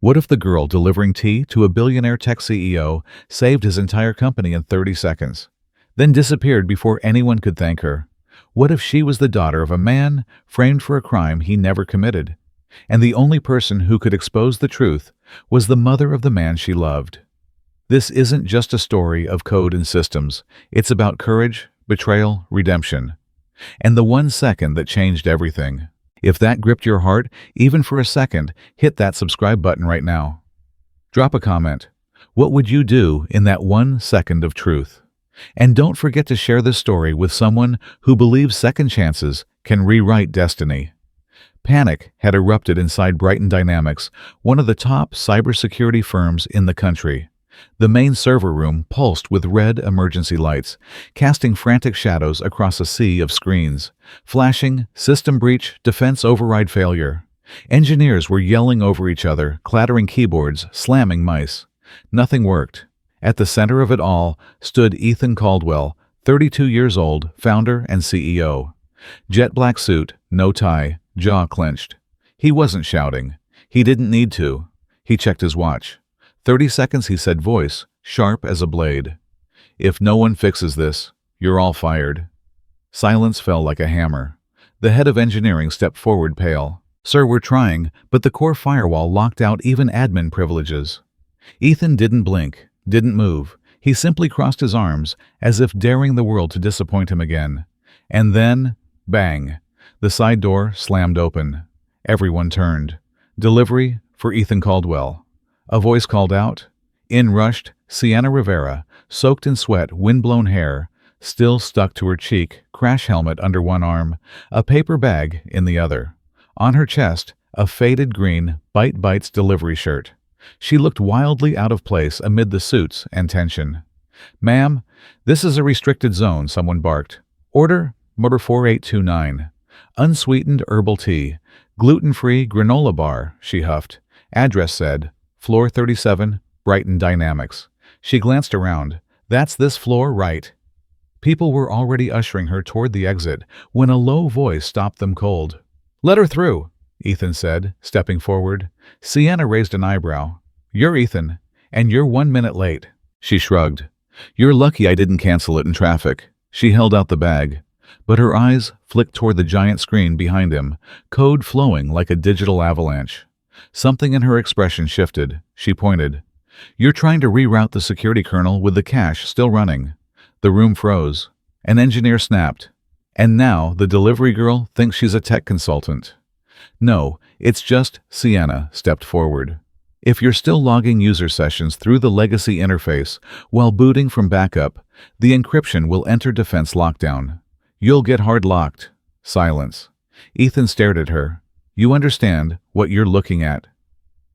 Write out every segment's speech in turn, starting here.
What if the girl delivering tea to a billionaire tech CEO saved his entire company in 30 seconds, then disappeared before anyone could thank her? What if she was the daughter of a man framed for a crime he never committed, and the only person who could expose the truth was the mother of the man she loved? This isn't just a story of code and systems. It's about courage, betrayal, redemption, and the 1 second that changed everything. If that gripped your heart, even for a second, hit that subscribe button right now. Drop a comment. What would you do in that 1 second of truth? And don't forget to share this story with someone who believes second chances can rewrite destiny. Panic had erupted inside Brighton Dynamics, one of the top cybersecurity firms in the country. The main server room pulsed with red emergency lights, casting frantic shadows across a sea of screens. Flashing, system breach, defense override failure. Engineers were yelling over each other, clattering keyboards, slamming mice. Nothing worked. At the center of it all stood Ethan Caldwell, 32 years old, founder and CEO. Jet black suit, no tie, jaw clenched. He wasn't shouting. He didn't need to. He checked his watch. 30 seconds, he said, voice sharp as a blade. If no one fixes this, you're all fired. Silence fell like a hammer. The head of engineering stepped forward, pale. Sir, we're trying, but the core firewall locked out even admin privileges. Ethan didn't blink, didn't move. He simply crossed his arms, as if daring the world to disappoint him again. And then, bang, the side door slammed open. Everyone turned. Delivery for Ethan Caldwell. A voice called out. In rushed Sienna Rivera, soaked in sweat, windblown hair, still stuck to her cheek, crash helmet under one arm, a paper bag in the other. On her chest, a faded green Bite Bites delivery shirt. She looked wildly out of place amid the suits and tension. Ma'am, this is a restricted zone, someone barked. Order, Motor 4829. Unsweetened herbal tea. Gluten-free granola bar, she huffed. Address said, Floor 37, Brighton Dynamics. She glanced around. That's this floor, right? People were already ushering her toward the exit when a low voice stopped them cold. Let her through, Ethan said, stepping forward. Sienna raised an eyebrow. You're Ethan, and you're 1 minute late. She shrugged. You're lucky I didn't cancel it in traffic. She held out the bag, but her eyes flicked toward the giant screen behind him, code flowing like a digital avalanche. Something in her expression shifted. She pointed. You're trying to reroute the security kernel with the cache still running. The room froze. An engineer snapped. And now the delivery girl thinks she's a tech consultant. No, it's just Sienna stepped forward. If you're still logging user sessions through the legacy interface while booting from backup, the encryption will enter defense lockdown. You'll get hard locked. Silence. Ethan stared at her. You understand what you're looking at?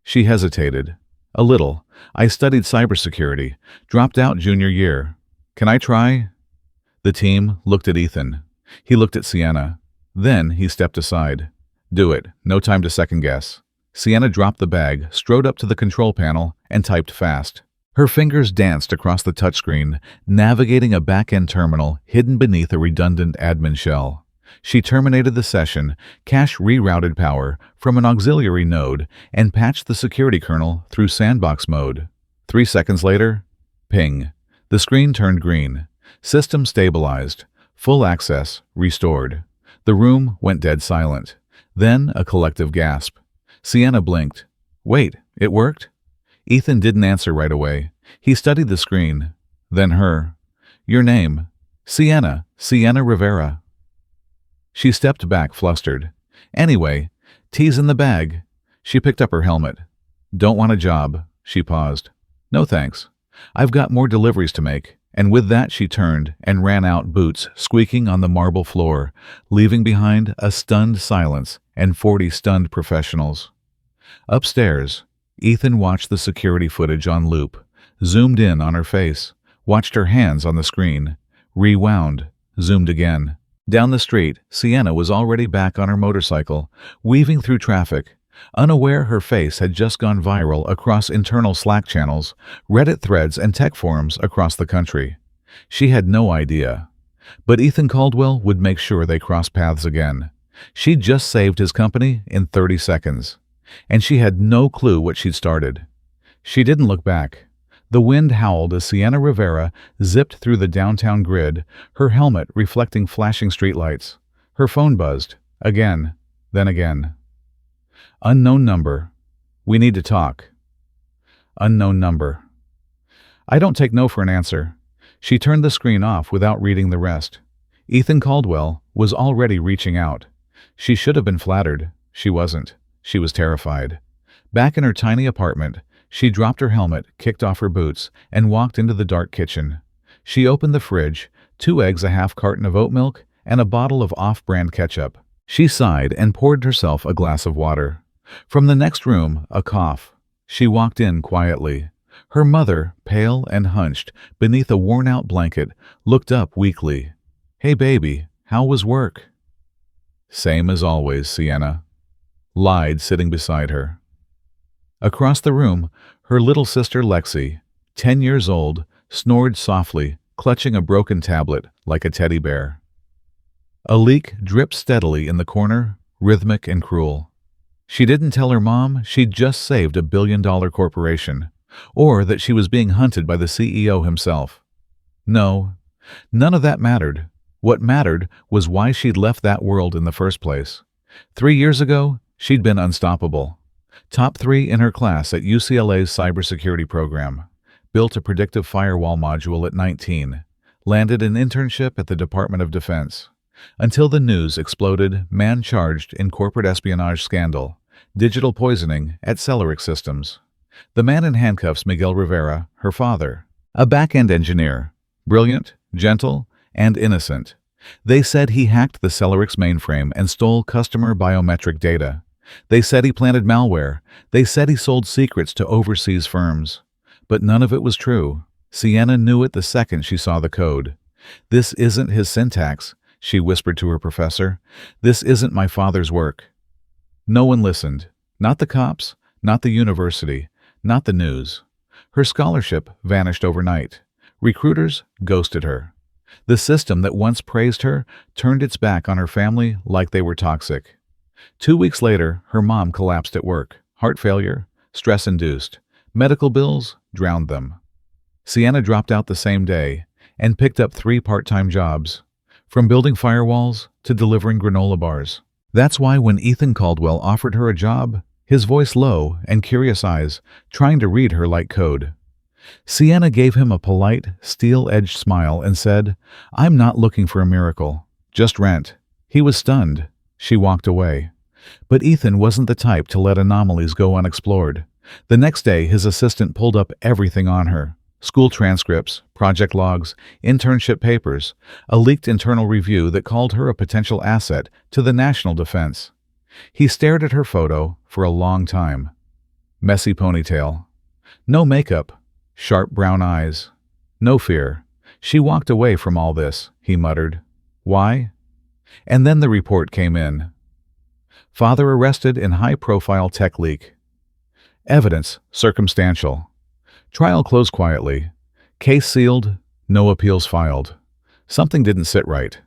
She hesitated. A little. I studied cybersecurity. Dropped out junior year. Can I try? The team looked at Ethan. He looked at Sienna. Then he stepped aside. Do it. No time to second guess. Sienna dropped the bag, strode up to the control panel, and typed fast. Her fingers danced across the touchscreen, navigating a back-end terminal hidden beneath a redundant admin shell. She terminated the session, cache rerouted power from an auxiliary node, and patched the security kernel through sandbox mode. 3 seconds later, ping. The screen turned green. System stabilized. Full access restored. The room went dead silent. Then a collective gasp. Sienna blinked. Wait, it worked? Ethan didn't answer right away. He studied the screen. Then her. Your name? Sienna Rivera. She stepped back, flustered. Anyway, tea's in the bag. She picked up her helmet. Don't want a job. She paused. No thanks. I've got more deliveries to make. And with that she turned and ran out, boots squeaking on the marble floor, leaving behind a stunned silence and 40 stunned professionals. Upstairs, Ethan watched the security footage on loop, zoomed in on her face, watched her hands on the screen, rewound, zoomed again. Down the street, Sienna was already back on her motorcycle, weaving through traffic. Unaware her face had just gone viral across internal Slack channels, Reddit threads, and tech forums across the country. She had no idea. But Ethan Caldwell would make sure they crossed paths again. She'd just saved his company in 30 seconds. and she had no clue what she'd started. She didn't look back. The wind howled as Sienna Rivera zipped through the downtown grid, her helmet reflecting flashing streetlights. Her phone buzzed. Again, then again. Unknown number. We need to talk. Unknown number. I don't take no for an answer. She turned the screen off without reading the rest. Ethan Caldwell was already reaching out. She should have been flattered. She wasn't. She was terrified. Back in her tiny apartment, she dropped her helmet, kicked off her boots, and walked into the dark kitchen. She opened the fridge, 2 eggs, a half carton of oat milk, and a bottle of off-brand ketchup. She sighed and poured herself a glass of water. From the next room, a cough. She walked in quietly. Her mother, pale and hunched beneath a worn-out blanket, looked up weakly. "Hey, baby, how was work?" "Same as always, Sienna," lied sitting beside her. Across the room, her little sister Lexi, 10 years old, snored softly, clutching a broken tablet like a teddy bear. A leak dripped steadily in the corner, rhythmic and cruel. She didn't tell her mom she'd just saved a billion-dollar corporation, or that she was being hunted by the CEO himself. No, none of that mattered. What mattered was why she'd left that world in the first place. 3 years ago, she'd been unstoppable. Top 3 in her class at UCLA's cybersecurity program. Built a predictive firewall module at 19. Landed an internship at the Department of Defense. Until the news exploded, man charged in corporate espionage scandal. Digital poisoning at Celeric Systems. The man in handcuffs, Miguel Rivera, her father. A back-end engineer. Brilliant, gentle, and innocent. They said he hacked the Celeric's mainframe and stole customer biometric data. They said he planted malware. They said he sold secrets to overseas firms. But none of it was true. Sienna knew it the second she saw the code. "This isn't his syntax," she whispered to her professor. "This isn't my father's work." No one listened. Not the cops, not the university, not the news. Her scholarship vanished overnight. Recruiters ghosted her. The system that once praised her turned its back on her family like they were toxic. 2 weeks later, her mom collapsed at work. Heart failure, stress-induced. Medical bills drowned them. Sienna dropped out the same day and picked up 3 part-time jobs, from building firewalls to delivering granola bars. That's why when Ethan Caldwell offered her a job, his voice low and curious eyes trying to read her like code. Sienna gave him a polite, steel-edged smile and said, "I'm not looking for a miracle, just rent." He was stunned. She walked away. But Ethan wasn't the type to let anomalies go unexplored. The next day, his assistant pulled up everything on her. School transcripts, project logs, internship papers, a leaked internal review that called her a potential asset to the national defense. He stared at her photo for a long time. Messy ponytail. No makeup. Sharp brown eyes. No fear. She walked away from all this, he muttered. Why? And then the report came in. Father arrested in high-profile tech leak. Evidence circumstantial. Trial closed quietly. Case sealed, no appeals filed. Something didn't sit right.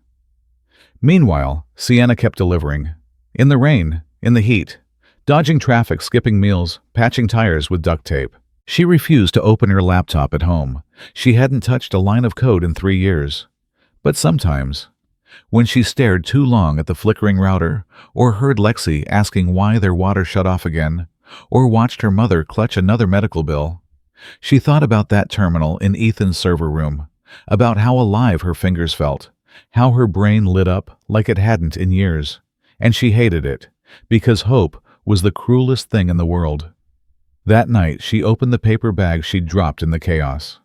Meanwhile, Sienna kept delivering. In the rain, in the heat, dodging traffic, skipping meals, patching tires with duct tape. She refused to open her laptop at home. She hadn't touched a line of code in 3 years. But sometimes, when she stared too long at the flickering router, or heard Lexi asking why their water shut off again, or watched her mother clutch another medical bill, she thought about that terminal in Ethan's server room, about how alive her fingers felt, how her brain lit up like it hadn't in years. And she hated it, because hope was the cruelest thing in the world. That night, she opened the paper bag she'd dropped in the chaos.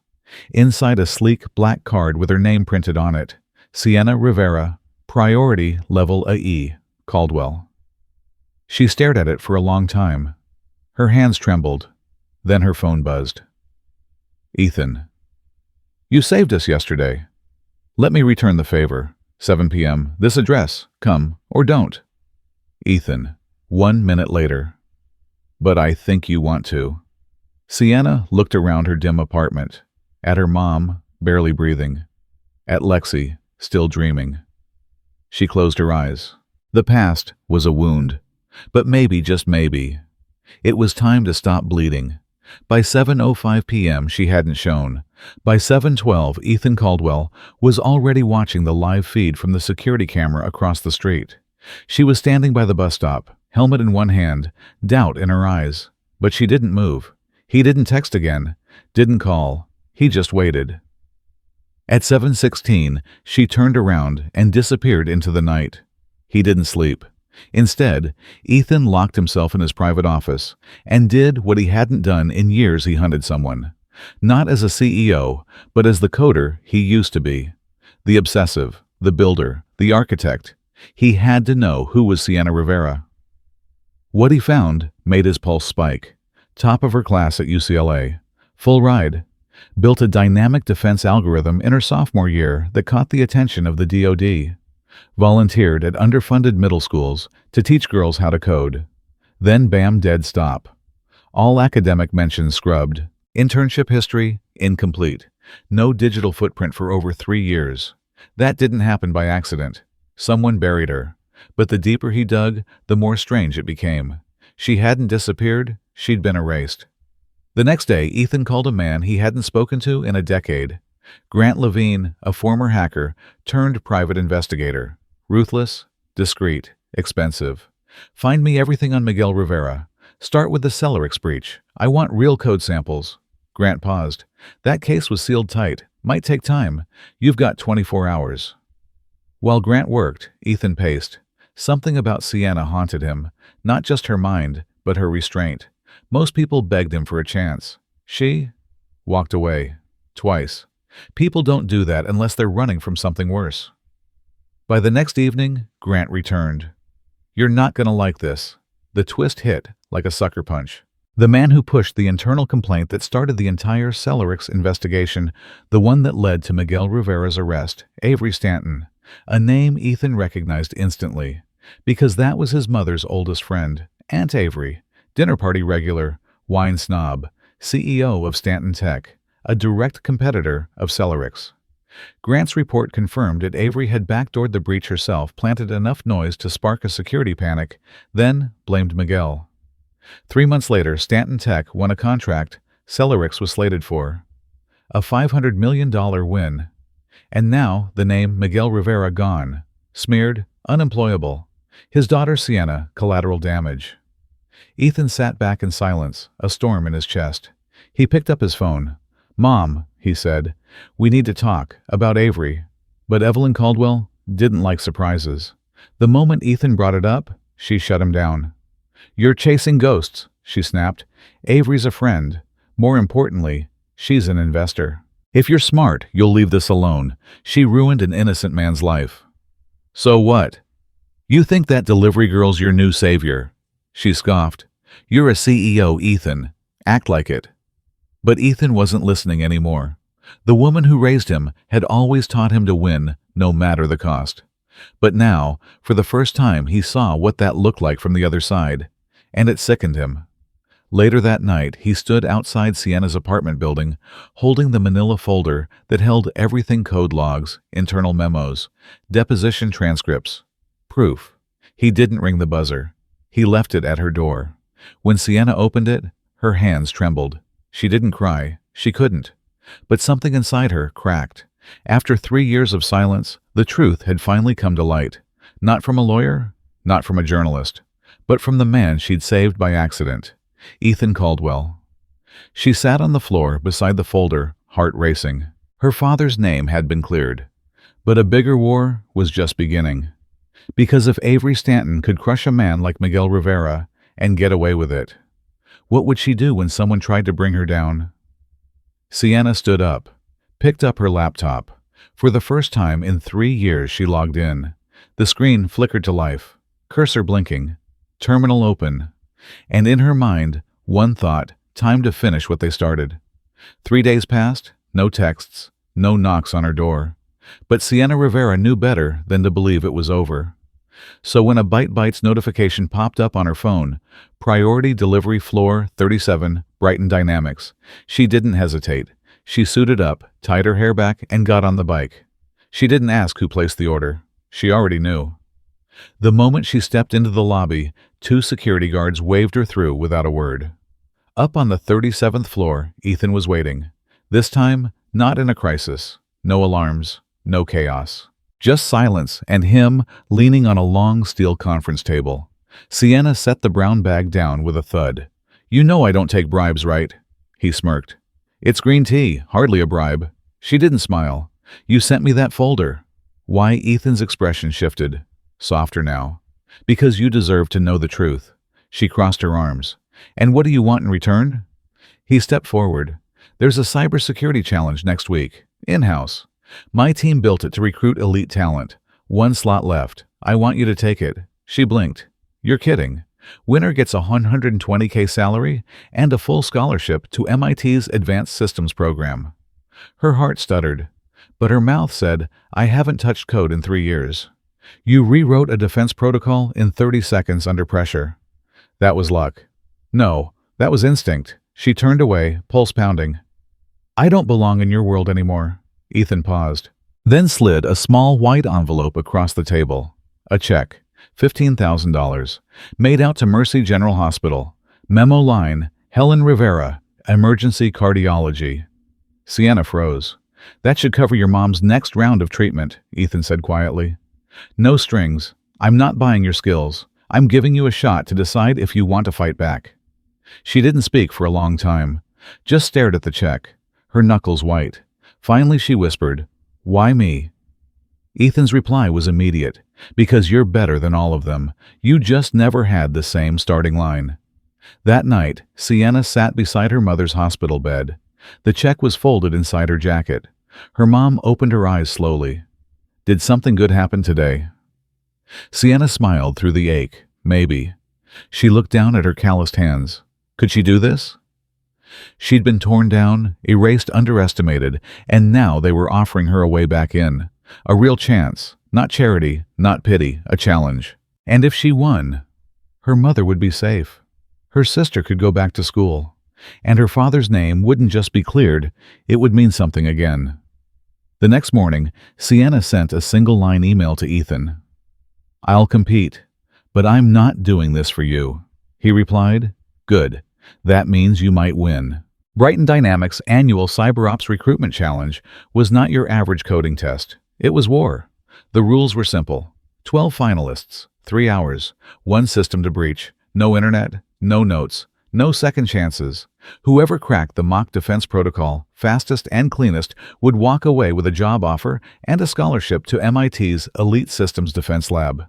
Inside a sleek black card with her name printed on it, Sienna Rivera, Priority Level AE, Caldwell. She stared at it for a long time. Her hands trembled. Then her phone buzzed. Ethan. You saved us yesterday. Let me return the favor. 7 p.m. This address. Come or don't. Ethan. 1 minute later. But I think you want to. Sienna looked around her dim apartment. At her mom, barely breathing. At Lexi, still dreaming. She closed her eyes. The past was a wound. But maybe, just maybe, It was time to stop bleeding. By 7:05 p.m. she hadn't shown. By 7:12, Ethan Caldwell was already watching the live feed from the security camera across the street. She was standing by the bus stop, helmet in one hand, doubt in her eyes. But she didn't move. He didn't text again, didn't call. He just waited. At 7:16, she turned around and disappeared into the night. He didn't sleep. Instead, Ethan locked himself in his private office and did what he hadn't done in years. He hunted someone. Not as a CEO, but as the coder he used to be. The obsessive, the builder, the architect. He had to know who was Sienna Rivera. What he found made his pulse spike. Top of her class at UCLA. Full ride. Built a dynamic defense algorithm in her sophomore year that caught the attention of the DoD. Volunteered at underfunded middle schools to teach girls how to code. Then bam, dead stop. All academic mentions scrubbed. Internship history, incomplete. No digital footprint for over 3 years. That didn't happen by accident. Someone buried her. But the deeper he dug, the more strange it became. She hadn't disappeared, she'd been erased. The next day, Ethan called a man he hadn't spoken to in a decade. Grant Levine, a former hacker turned private investigator. Ruthless, discreet, expensive. Find me everything on Miguel Rivera. Start with the Celerix breach. I want real code samples. Grant paused. That case was sealed tight. Might take time. You've got 24 hours. While Grant worked, Ethan paced. Something about Sienna haunted him. Not just her mind, but her restraint. Most people begged him for a chance. She walked away. Twice. People don't do that unless they're running from something worse. By the next evening, Grant returned. You're not gonna like this. The twist hit like a sucker punch. The man who pushed the internal complaint that started the entire Celerix investigation, the one that led to Miguel Rivera's arrest, Avery Stanton, a name Ethan recognized instantly, because that was his mother's oldest friend, Aunt Avery, dinner party regular, wine snob, CEO of Stanton Tech, a direct competitor of Celerix. Grant's report confirmed that Avery had backdoored the breach herself, planted enough noise to spark a security panic, then blamed Miguel. 3 months later, Stanton Tech won a contract Celerix was slated for. A $500 million win. And now the name Miguel Rivera gone. Smeared, unemployable. His daughter Sienna, collateral damage. Ethan sat back in silence, a storm in his chest. He picked up his phone. Mom, he said, we need to talk about Avery. But Evelyn Caldwell didn't like surprises. The moment Ethan brought it up, she shut him down. You're chasing ghosts, she snapped. Avery's a friend. More importantly, she's an investor. If you're smart, you'll leave this alone. She ruined an innocent man's life. So what? You think that delivery girl's your new savior? She scoffed. You're a CEO, Ethan. Act like it. But Ethan wasn't listening anymore. The woman who raised him had always taught him to win, no matter the cost. But now, for the first time, he saw what that looked like from the other side, and it sickened him. Later that night, he stood outside Sienna's apartment building, holding the manila folder that held everything: code logs, internal memos, deposition transcripts, proof. He didn't ring the buzzer. He left it at her door. When Sienna opened it, her hands trembled. She didn't cry. She couldn't. But something inside her cracked. After 3 years of silence, the truth had finally come to light. Not from a lawyer, not from a journalist, but from the man she'd saved by accident. Ethan Caldwell. She sat on the floor beside the folder, heart racing. Her father's name had been cleared. But a bigger war was just beginning. Because if Avery Stanton could crush a man like Miguel Rivera and get away with it, what would she do when someone tried to bring her down? Sienna stood up, picked up her laptop. For the first time in 3 years, she logged in. The screen flickered to life, cursor blinking, terminal open. And in her mind, one thought: time to finish what they started. 3 days passed, no texts, no knocks on her door. But Sienna Rivera knew better than to believe it was over. So when a Bytes notification popped up on her phone, Priority Delivery Floor 37, Brighton Dynamics, she didn't hesitate. She suited up, tied her hair back, and got on the bike. She didn't ask who placed the order. She already knew. The moment she stepped into the lobby, two security guards waved her through without a word. Up on the 37th floor, Ethan was waiting. This time, not in a crisis. No alarms, no chaos. Just silence and him leaning on a long steel conference table. Sienna set the brown bag down with a thud. "You know I don't take bribes, right?" He smirked. "It's green tea, hardly a bribe." She didn't smile. "You sent me that folder." Why? Ethan's expression shifted. Softer now. "Because you deserve to know the truth." She crossed her arms. "And what do you want in return?" He stepped forward. "There's a cybersecurity challenge next week. In-house. My team built it to recruit elite talent. One slot left. I want you to take it." She blinked. "You're kidding. Winner gets a $120K salary and a full scholarship to MIT's Advanced Systems program." Her heart stuttered, but her mouth said, "I haven't touched code in 3 years." "You rewrote a defense protocol in 30 seconds under pressure." "That was luck." "No, that was instinct." She turned away, pulse pounding. "I don't belong in your world anymore." Ethan paused, then slid a small white envelope across the table. A check, $15,000, made out to Mercy General Hospital. Memo line, Helen Rivera, Emergency Cardiology. Sienna froze. "That should cover your mom's next round of treatment," Ethan said quietly. "No strings. I'm not buying your skills. I'm giving you a shot to decide if you want to fight back." She didn't speak for a long time, just stared at the check, her knuckles white. Finally she whispered, "Why me?" Ethan's reply was immediate. "Because you're better than all of them. You just never had the same starting line." That night, Sienna sat beside her mother's hospital bed. The check was folded inside her jacket. Her mom opened her eyes slowly. "Did something good happen today?" Sienna smiled through the ache. Maybe. She looked down at her calloused hands. Could she do this? She'd been torn down, erased, underestimated, and now they were offering her a way back in. A real chance. Not charity, not pity, a challenge. And if she won, her mother would be safe. Her sister could go back to school. And her father's name wouldn't just be cleared, it would mean something again. The next morning, Sienna sent a single-line email to Ethan. "I'll compete, but I'm not doing this for you." He replied, "Good. That means you might win." Brighton Dynamics' annual CyberOps Recruitment Challenge was not your average coding test. It was war. The rules were simple. 12 finalists, 3 hours, one system to breach, no internet, no notes, no second chances. Whoever cracked the mock defense protocol, fastest and cleanest, would walk away with a job offer and a scholarship to MIT's Elite Systems Defense Lab.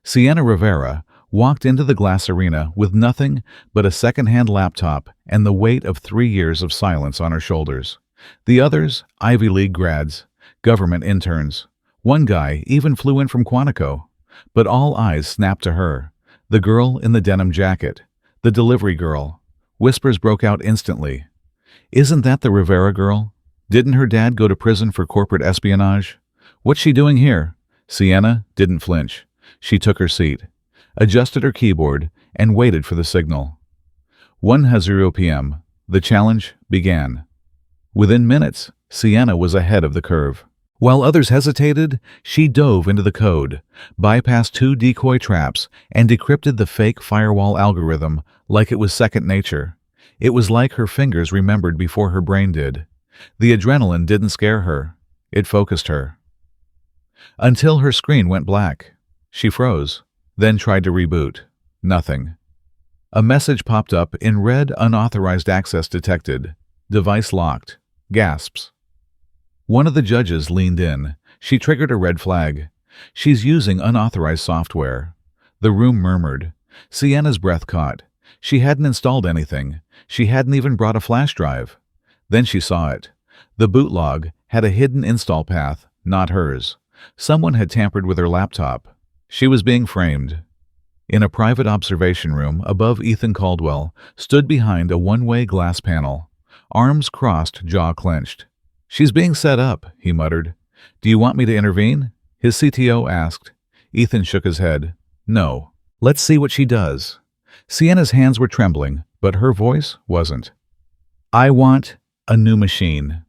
Sienna Rivera walked into the glass arena with nothing but a second-hand laptop and the weight of 3 years of silence on her shoulders. The others, Ivy League grads, government interns. One guy even flew in from Quantico. But all eyes snapped to her. The girl in the denim jacket. The delivery girl. Whispers broke out instantly. "Isn't that the Rivera girl? Didn't her dad go to prison for corporate espionage? What's she doing here?" Sienna didn't flinch. She took her seat, adjusted her keyboard, and waited for the signal. 1:00 p.m. The challenge began. Within minutes, Sienna was ahead of the curve. While others hesitated, she dove into the code, bypassed 2 decoy traps, and decrypted the fake firewall algorithm like it was second nature. It was like her fingers remembered before her brain did. The adrenaline didn't scare her. It focused her. Until her screen went black. She froze, then tried to reboot. Nothing. A message popped up in red: "Unauthorized access detected. Device locked." Gasps. One of the judges leaned in. She triggered a red flag. "She's using unauthorized software." The room murmured. Sienna's breath caught. She hadn't installed anything. She hadn't even brought a flash drive. Then she saw it. The boot log had a hidden install path, not hers. Someone had tampered with her laptop. She was being framed. In a private observation room above, Ethan Caldwell stood behind a one-way glass panel. Arms crossed, jaw clenched. "She's being set up," he muttered. "Do you want me to intervene?" his CTO asked. Ethan shook his head. "No. Let's see what she does." Sienna's hands were trembling, but her voice wasn't. "I want a new machine.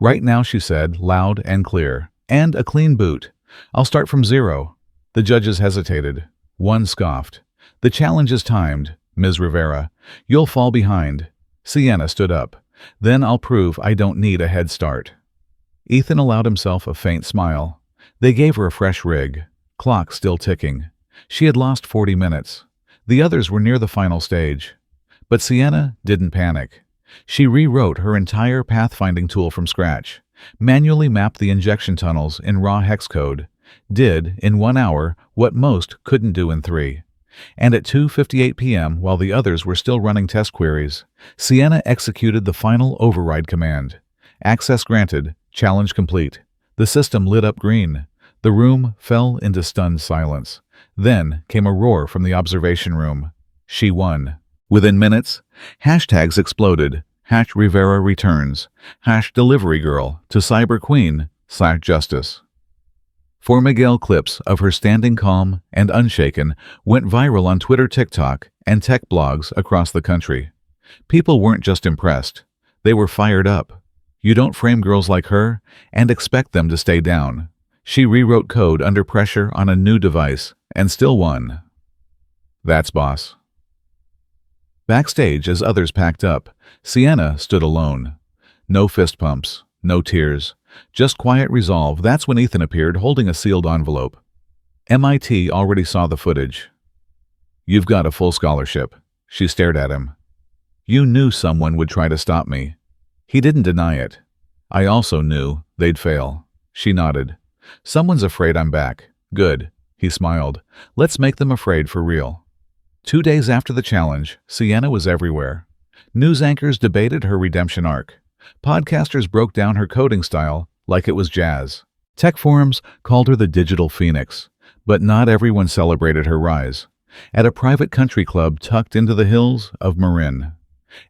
Right now," she said, loud and clear. "And a clean boot. I'll start from 0. The judges hesitated. One scoffed. "The challenge is timed, Ms. Rivera. You'll fall behind." Sienna stood up. "Then I'll prove I don't need a head start." Ethan allowed himself a faint smile. They gave her a fresh rig. Clock still ticking. She had lost 40 minutes. The others were near the final stage. But Sienna didn't panic. She rewrote her entire pathfinding tool from scratch, manually mapped the injection tunnels in raw hex code, did, in 1 hour, what most couldn't do in 3. And at 2:58 p.m., while the others were still running test queries, Sienna executed the final override command. Access granted. Challenge complete. The system lit up green. The room fell into stunned silence. Then came a roar from the observation room. She won. Within minutes, hashtags exploded. #Rivera returns. #delivery girl to cyber queen /justice. 4 Miguel clips of her standing calm and unshaken went viral on Twitter, TikTok, and tech blogs across the country. People weren't just impressed. They were fired up. You don't frame girls like her and expect them to stay down. She rewrote code under pressure on a new device and still won. That's boss. Backstage, as others packed up, Sienna stood alone. No fist pumps, no tears, just quiet resolve. That's when Ethan appeared, holding a sealed envelope. MIT already saw the footage. "You've got a full scholarship." She stared at him. "You knew someone would try to stop me." He didn't deny it. "I also knew they'd fail." She nodded. "Someone's afraid I'm back." "Good." He smiled. "Let's make them afraid for real." 2 days after the challenge, Sienna was everywhere. News anchors debated her redemption arc. Podcasters broke down her coding style like it was jazz. Tech forums called her the digital phoenix. But not everyone celebrated her rise. At a private country club tucked into the hills of Marin,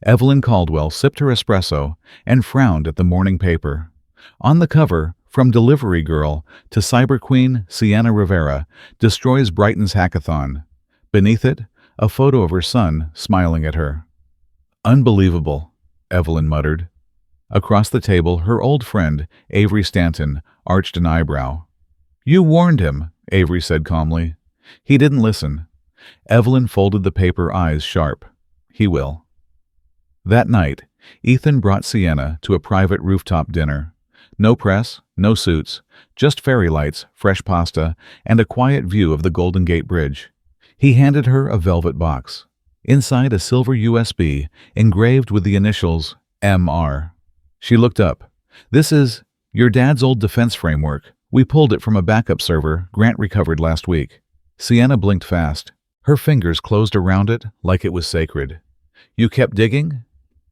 Evelyn Caldwell sipped her espresso and frowned at the morning paper. On the cover, "From Delivery Girl to Cyber Queen, Sienna Rivera destroys Brighton's hackathon." Beneath it, a photo of her son smiling at her. "Unbelievable," Evelyn muttered. Across the table, her old friend, Avery Stanton, arched an eyebrow. "You warned him," Avery said calmly. "He didn't listen." Evelyn folded the paper, eyes sharp. "He will." That night, Ethan brought Sienna to a private rooftop dinner. No press, no suits, just fairy lights, fresh pasta, and a quiet view of the Golden Gate Bridge. He handed her a velvet box. Inside, a silver USB engraved with the initials MR. She looked up. "This is your dad's old defense framework. We pulled it from a backup server Grant recovered last week." Sienna blinked fast. Her fingers closed around it like it was sacred. "You kept digging?"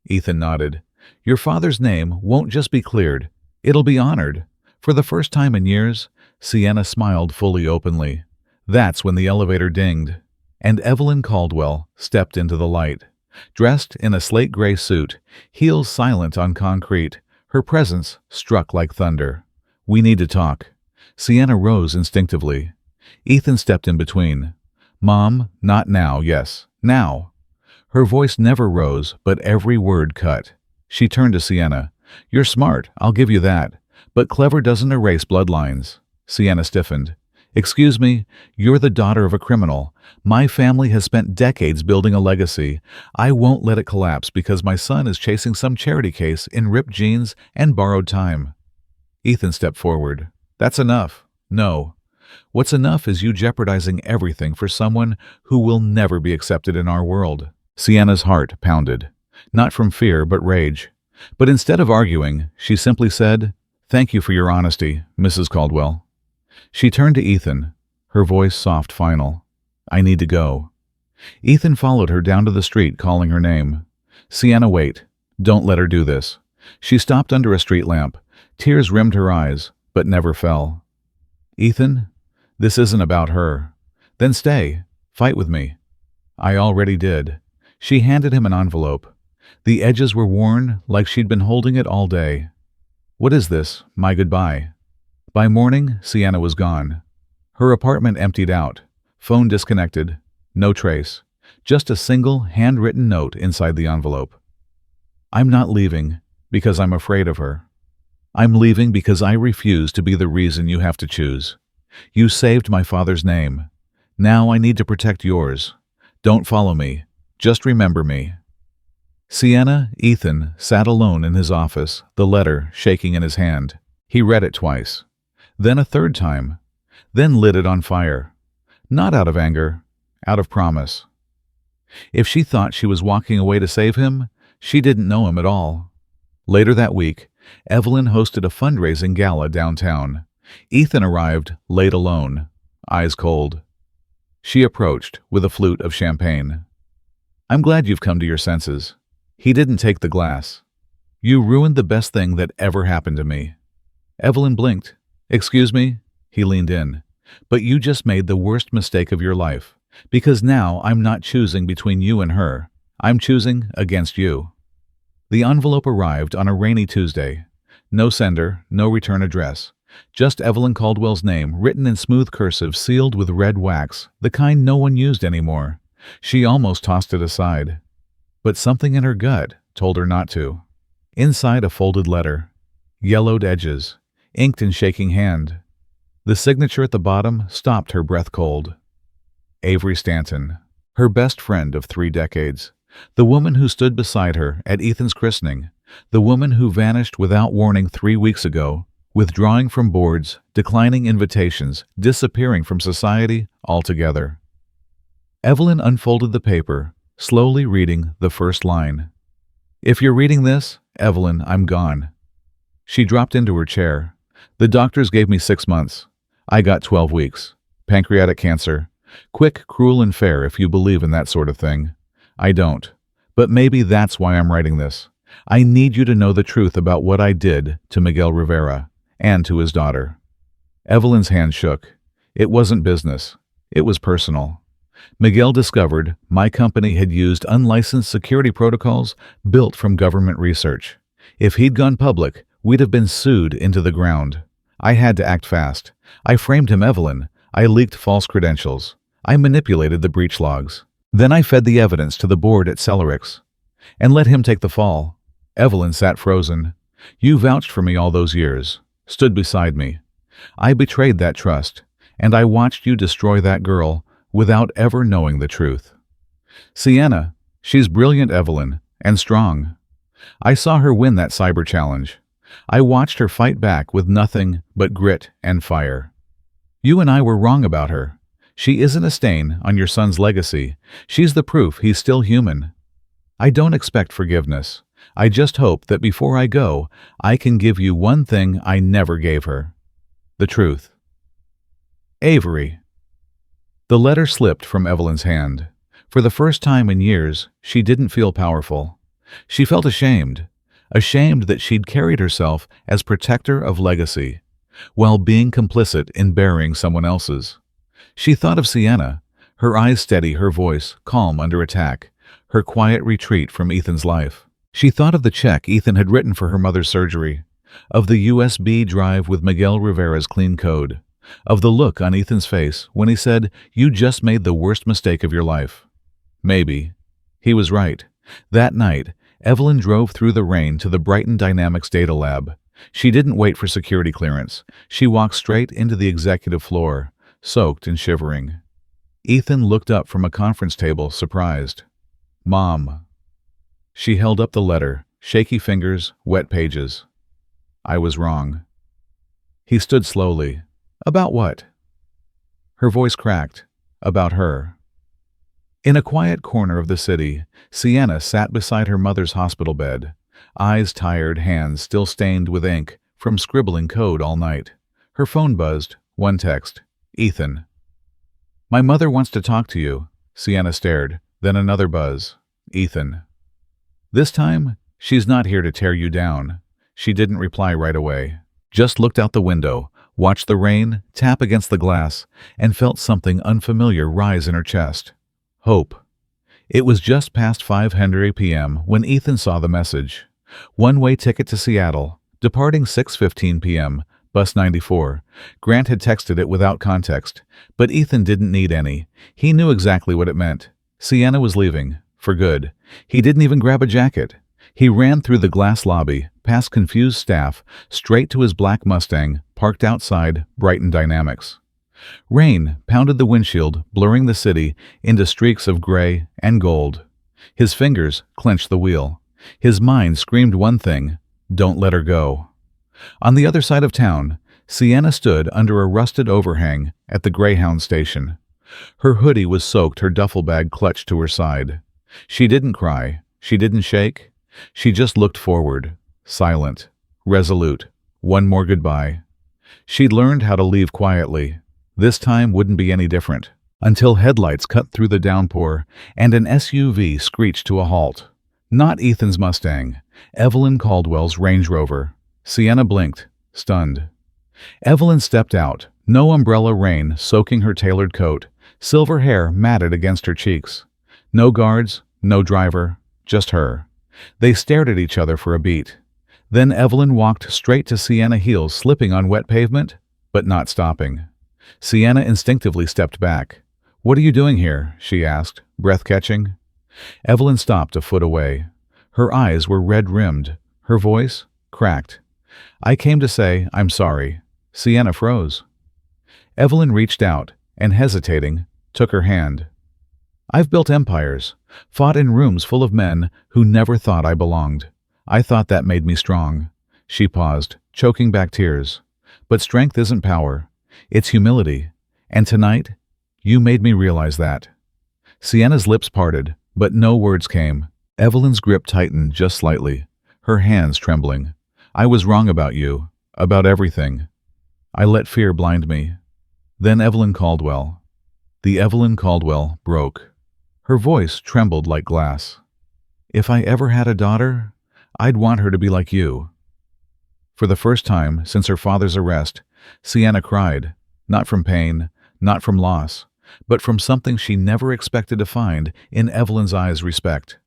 Ethan nodded. "Your father's name won't just be cleared. It'll be honored." For the first time in years, Sienna smiled fully openly. That's when the elevator dinged, and Evelyn Caldwell stepped into the light. Dressed in a slate gray suit, heels silent on concrete, her presence struck like thunder. "We need to talk." Sienna rose instinctively. Ethan stepped in between. "Mom, not now, yes, now." Her voice never rose, but every word cut. She turned to Sienna. "You're smart, I'll give you that. But clever doesn't erase bloodlines." Sienna stiffened. "Excuse me, you're the daughter of a criminal. My family has spent decades building a legacy. I won't let it collapse because my son is chasing some charity case in ripped jeans and borrowed time." Ethan stepped forward. "That's enough." "No. What's enough is you jeopardizing everything for someone who will never be accepted in our world." Sienna's heart pounded, not from fear but rage. But instead of arguing, she simply said, "Thank you for your honesty, Mrs. Caldwell." She turned to Ethan, her voice soft, final. "I need to go." Ethan followed her down to the street, calling her name. "Sienna, wait. Don't let her do this." She stopped under a street lamp. Tears rimmed her eyes, but never fell. "Ethan, this isn't about her." "Then stay. Fight with me." "I already did." She handed him an envelope. The edges were worn like she'd been holding it all day. "What is this? My goodbye." By morning, Sienna was gone. Her apartment emptied out. Phone disconnected. No trace. Just a single handwritten note inside the envelope. "I'm not leaving because I'm afraid of her. I'm leaving because I refuse to be the reason you have to choose." You saved my father's name. Now I need to protect yours. Don't follow me. Just remember me." Sienna, Ethan, sat alone in his office, the letter shaking in his hand. He read it twice, then a third time, then lit it on fire. Not out of anger, out of promise. If she thought she was walking away to save him, she didn't know him at all. Later that week, Evelyn hosted a fundraising gala downtown. Ethan arrived late alone, eyes cold. She approached with a flute of champagne. "I'm glad you've come to your senses." He didn't take the glass. "You ruined the best thing that ever happened to me." Evelyn blinked. "Excuse me?" He leaned in. "But you just made the worst mistake of your life, because now I'm not choosing between you and her. I'm choosing against you." The envelope arrived on a rainy Tuesday. No sender, no return address. Just Evelyn Caldwell's name, written in smooth cursive, sealed with red wax, the kind no one used anymore. She almost tossed it aside. But something in her gut told her not to. Inside, a folded letter. Yellowed edges, inked in shaking hand. The signature at the bottom stopped her breath cold. Avery Stanton, her best friend of 3 decades. The woman who stood beside her at Ethan's christening. The woman who vanished without warning 3 weeks ago, withdrawing from boards, declining invitations, disappearing from society altogether. Evelyn unfolded the paper, slowly reading the first line. "If you're reading this, Evelyn, I'm gone." She dropped into her chair. "The doctors gave me 6 months. I got 12 weeks. Pancreatic cancer. Quick, cruel, and fair if you believe in that sort of thing. I don't. But maybe that's why I'm writing this. I need you to know the truth about what I did to Miguel Rivera and to his daughter." Evelyn's hand shook. It wasn't business. It was personal. Miguel discovered my company had used unlicensed security protocols built from government research. If he'd gone public, we'd have been sued into the ground. I had to act fast. I framed him, Evelyn. I leaked false credentials. I manipulated the breach logs. Then I fed the evidence to the board at Celerix and let him take the fall. Evelyn sat frozen. "You vouched for me all those years, stood beside me. I betrayed that trust, and I watched you destroy that girl without ever knowing the truth." Sienna, she's brilliant, Evelyn, and strong. I saw her win that cyber challenge. I watched her fight back with nothing but grit and fire. You and I were wrong about her. She isn't a stain on your son's legacy. She's the proof he's still human. I don't expect forgiveness. I just hope that before I go, I can give you one thing I never gave her. The truth. Avery. The letter slipped from Evelyn's hand. For the first time in years, she didn't feel powerful. She felt ashamed that she'd carried herself as protector of legacy, while being complicit in burying someone else's. She thought of Sienna, her eyes steady, her voice calm under attack, her quiet retreat from Ethan's life. She thought of the check Ethan had written for her mother's surgery, of the USB drive with Miguel Rivera's clean code, of the look on Ethan's face when he said, "You just made the worst mistake of your life." Maybe. He was right. That night, Evelyn drove through the rain to the Brighton Dynamics data lab. She didn't wait for security clearance. She walked straight into the executive floor, soaked and shivering. Ethan looked up from a conference table, surprised. "Mom." She held up the letter, shaky fingers, wet pages. "I was wrong." He stood slowly. "About what?" Her voice cracked. "About her." In a quiet corner of the city, Sienna sat beside her mother's hospital bed, eyes tired, hands still stained with ink from scribbling code all night. Her phone buzzed, one text. "Ethan." "My mother wants to talk to you." Sienna stared, then another buzz. "Ethan." This time, "She's not here to tear you down." She didn't reply right away. Just looked out the window, watched the rain tap against the glass, and felt something unfamiliar rise in her chest. Hope. It was just past 5:00 p.m. when Ethan saw the message. One-way ticket to Seattle, departing 6:15 p.m., bus 94. Grant had texted it without context, but Ethan didn't need any. He knew exactly what it meant. Sienna was leaving, for good. He didn't even grab a jacket. He ran through the glass lobby, past confused staff, straight to his black Mustang, parked outside Brighton Dynamics. Rain pounded the windshield, blurring the city into streaks of gray and gold. His fingers clenched the wheel. His mind screamed one thing: don't let her go. On the other side of town, Sienna stood under a rusted overhang at the Greyhound station. Her hoodie was soaked, her duffel bag clutched to her side. She didn't cry. She didn't shake. She just looked forward, silent, resolute. One more goodbye. She'd learned how to leave quietly. This time wouldn't be any different. Until headlights cut through the downpour and an SUV screeched to a halt. Not Ethan's Mustang, Evelyn Caldwell's Range Rover. Sienna blinked, stunned. Evelyn stepped out, no umbrella, rain soaking her tailored coat, silver hair matted against her cheeks. No guards, no driver, just her. They stared at each other for a beat. Then Evelyn walked straight to Sienna, heels slipping on wet pavement, but not stopping. Sienna instinctively stepped back. "What are you doing here?" she asked, breath catching. Evelyn stopped a foot away. Her eyes were red-rimmed, her voice cracked. "I came to say I'm sorry." Sienna froze. Evelyn reached out and, hesitating, took her hand. "I've built empires, fought in rooms full of men who never thought I belonged. I thought that made me strong." She paused, choking back tears. "But strength isn't power. It's humility. And tonight, you made me realize that." Sienna's lips parted, but no words came. Evelyn's grip tightened just slightly, her hands trembling. "I was wrong about you, about everything. I let fear blind me." Then Evelyn Caldwell. The Evelyn Caldwell broke. Her voice trembled like glass. "If I ever had a daughter, I'd want her to be like you." For the first time since her father's arrest, Sienna cried, not from pain, not from loss, but from something she never expected to find in Evelyn's eyes: respect.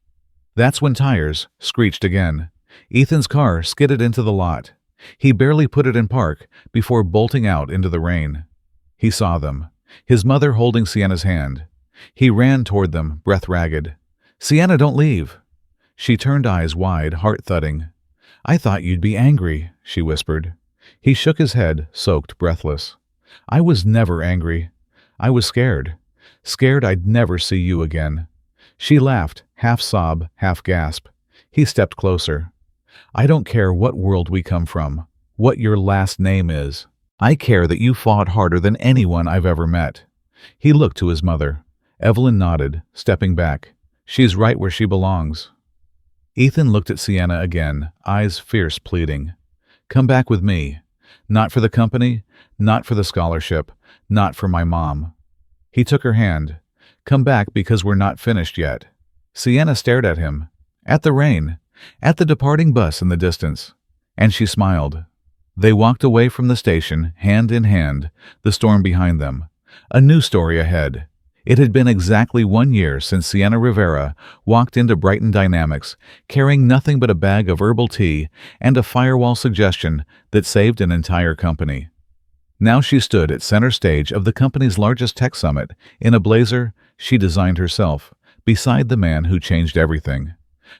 That's when tires screeched again. Ethan's car skidded into the lot. He barely put it in park before bolting out into the rain. He saw them, his mother holding Sienna's hand. He ran toward them, breath ragged. "Sienna, don't leave." She turned, eyes wide, heart thudding. "I thought you'd be angry," she whispered. He shook his head, soaked, breathless. "I was never angry. I was scared. Scared I'd never see you again." She laughed, half sob, half gasp. He stepped closer. "I don't care what world we come from, what your last name is. I care that you fought harder than anyone I've ever met." He looked to his mother. Evelyn nodded, stepping back. "She's right where she belongs." Ethan looked at Sienna again, eyes fierce, pleading. "Come back with me. Not for the company, not for the scholarship, not for my mom." He took her hand. "Come back because we're not finished yet." Sienna stared at him, at the rain, at the departing bus in the distance, and she smiled. They walked away from the station, hand in hand, the storm behind them. A new story ahead. It had been exactly 1 year since Sienna Rivera walked into Brighton Dynamics, carrying nothing but a bag of herbal tea and a firewall suggestion that saved an entire company. Now she stood at center stage of the company's largest tech summit, in a blazer she designed herself, beside the man who changed everything.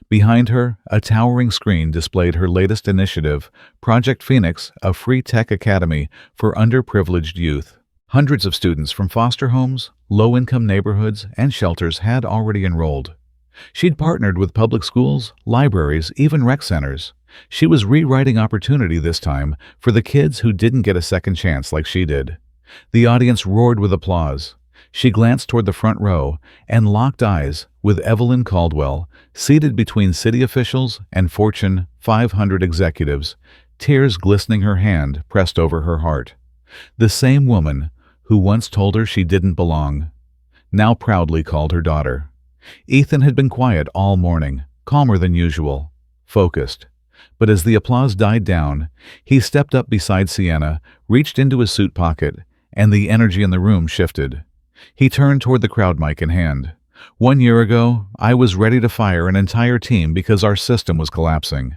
Behind her, a towering screen displayed her latest initiative, Project Phoenix, a free tech academy for underprivileged youth. Hundreds of students from foster homes, low-income neighborhoods, and shelters had already enrolled. She'd partnered with public schools, libraries, even rec centers. She was rewriting opportunity this time for the kids who didn't get a second chance like she did. The audience roared with applause. She glanced toward the front row and locked eyes with Evelyn Caldwell, seated between city officials and Fortune 500 executives, tears glistening, her hand pressed over her heart. The same woman who once told her she didn't belong, now proudly called her daughter. Ethan had been quiet all morning, calmer than usual, focused. But as the applause died down, he stepped up beside Sienna, reached into his suit pocket, and the energy in the room shifted. He turned toward the crowd, mic in hand. "1 year ago, I was ready to fire an entire team because our system was collapsing.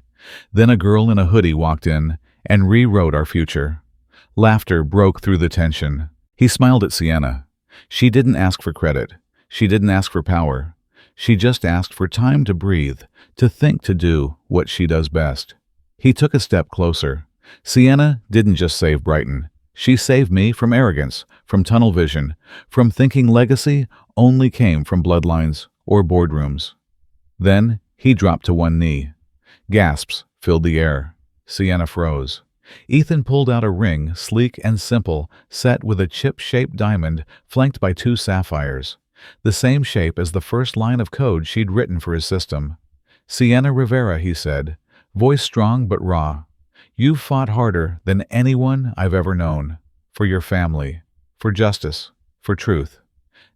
Then a girl in a hoodie walked in and rewrote our future." Laughter broke through the tension. He smiled at Sienna. She didn't ask for credit. She didn't ask for power. She just asked for time to breathe, to think, to do what she does best. He took a step closer. Sienna didn't just save Brighton. She saved me from arrogance, from tunnel vision, from thinking legacy only came from bloodlines or boardrooms. Then he dropped to one knee. Gasps filled the air. Sienna froze. Ethan pulled out a ring, sleek and simple, set with a chip-shaped diamond flanked by two sapphires, the same shape as the first line of code she'd written for his system. "Sienna Rivera," he said, voice strong but raw. "You've fought harder than anyone I've ever known. For your family, for justice, for truth.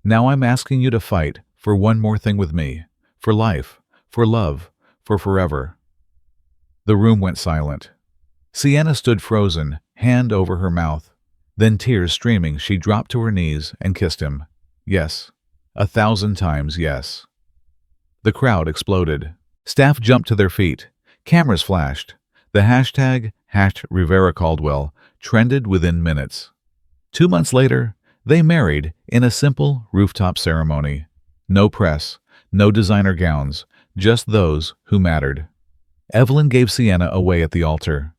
Now I'm asking you to fight for one more thing with me. For life, for love, for forever." The room went silent. Sienna stood frozen, hand over her mouth. Then, tears streaming, she dropped to her knees and kissed him. Yes. 1,000 times yes. The crowd exploded. Staff jumped to their feet. Cameras flashed. The hashtag #RiveraCaldwell trended within minutes. 2 months later, they married in a simple rooftop ceremony. No press, no designer gowns, just those who mattered. Evelyn gave Sienna away at the altar.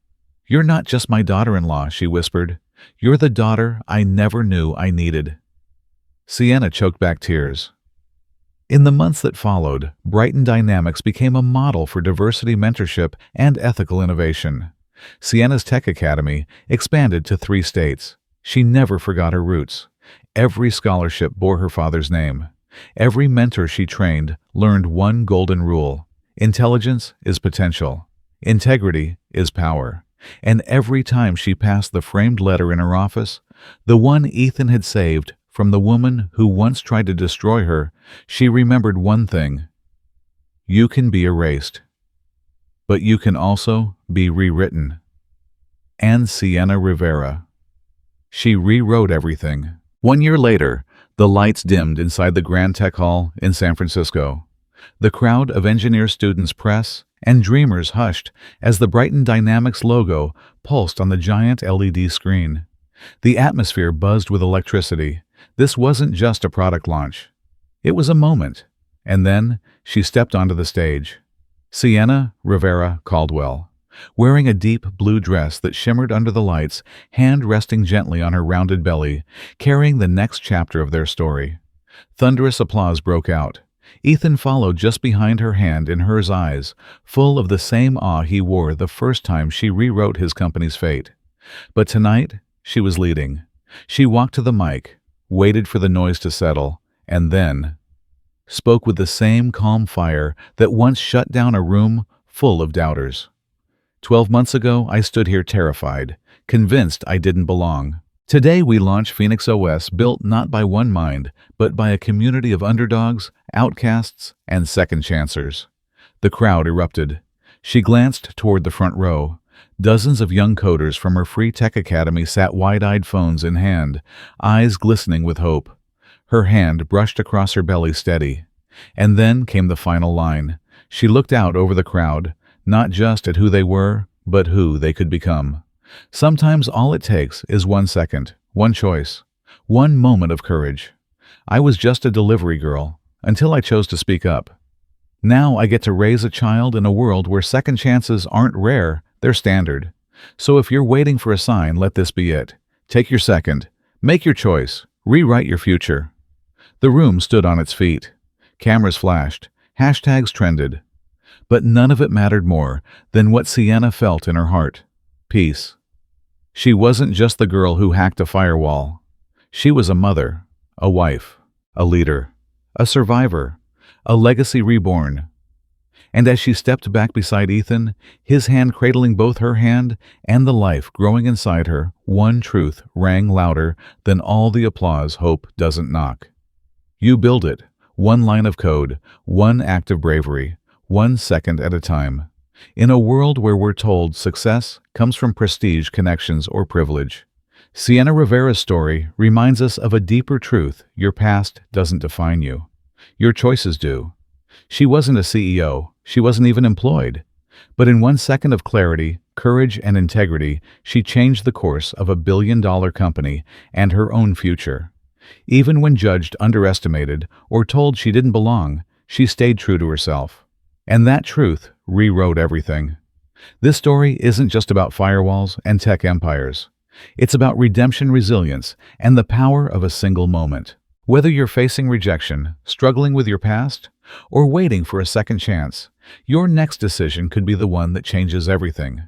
"You're not just my daughter-in-law," she whispered. "You're the daughter I never knew I needed." Sienna choked back tears. In the months that followed, Brighton Dynamics became a model for diversity mentorship and ethical innovation. Sienna's Tech Academy expanded to 3 states. She never forgot her roots. Every scholarship bore her father's name. Every mentor she trained learned one golden rule: intelligence is potential. Integrity is power. And every time she passed the framed letter in her office, the one Ethan had saved from the woman who once tried to destroy her, she remembered one thing: you can be erased, but you can also be rewritten. And Sienna Rivera. She rewrote everything. 1 year later, the lights dimmed inside the Grand Tech Hall in San Francisco. The crowd of engineer students, press, and dreamers hushed as the Brighton Dynamics logo pulsed on the giant LED screen. The atmosphere buzzed with electricity. This wasn't just a product launch. It was a moment. And then she stepped onto the stage. Sienna Rivera Caldwell, wearing a deep blue dress that shimmered under the lights, hand resting gently on her rounded belly, carrying the next chapter of their story. Thunderous applause broke out. Ethan followed just behind her, hand in hers, eyes full of the same awe he wore the first time she rewrote his company's fate. But tonight, she was leading. She walked to the mic, waited for the noise to settle, and then spoke with the same calm fire that once shut down a room full of doubters. 12 months ago, I stood here terrified, convinced I didn't belong. Today we launch Phoenix OS, built not by one mind, but by a community of underdogs, outcasts, and second chancers. The crowd erupted. She glanced toward the front row. Dozens of young coders from her free tech academy sat wide-eyed, phones in hand, eyes glistening with hope. Her hand brushed across her belly, steady. And then came the final line. She looked out over the crowd, not just at who they were, but who they could become. Sometimes all it takes is 1 second, one choice, one moment of courage. I was just a delivery girl, until I chose to speak up. Now I get to raise a child in a world where second chances aren't rare, they're standard. So if you're waiting for a sign, let this be it. Take your second, make your choice, rewrite your future. The room stood on its feet. Cameras flashed, hashtags trended. But none of it mattered more than what Sienna felt in her heart: peace. She wasn't just the girl who hacked a firewall. She was a mother, a wife, a leader, a survivor, a legacy reborn. And as she stepped back beside Ethan, his hand cradling both her hand and the life growing inside her, one truth rang louder than all the applause hope doesn't knock. You build it, one line of code, one act of bravery, 1 second at a time. In a world where we're told success comes from prestige, connections, or privilege, Sienna Rivera's story reminds us of a deeper truth: your past doesn't define you. Your choices do. She wasn't a CEO, she wasn't even employed. But in 1 second of clarity, courage, and integrity, she changed the course of a billion-dollar company and her own future. Even when judged, underestimated, or told she didn't belong, she stayed true to herself. And that truth rewrote everything. This story isn't just about firewalls and tech empires. It's about redemption, resilience, and the power of a single moment. Whether you're facing rejection, struggling with your past, or waiting for a second chance, your next decision could be the one that changes everything.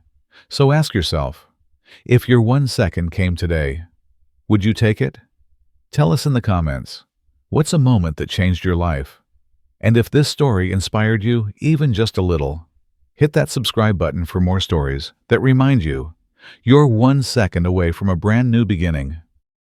So ask yourself, if your 1 second came today, would you take it? Tell us in the comments, what's a moment that changed your life? And if this story inspired you even just a little, hit that subscribe button for more stories that remind you you're 1 second away from a brand new beginning.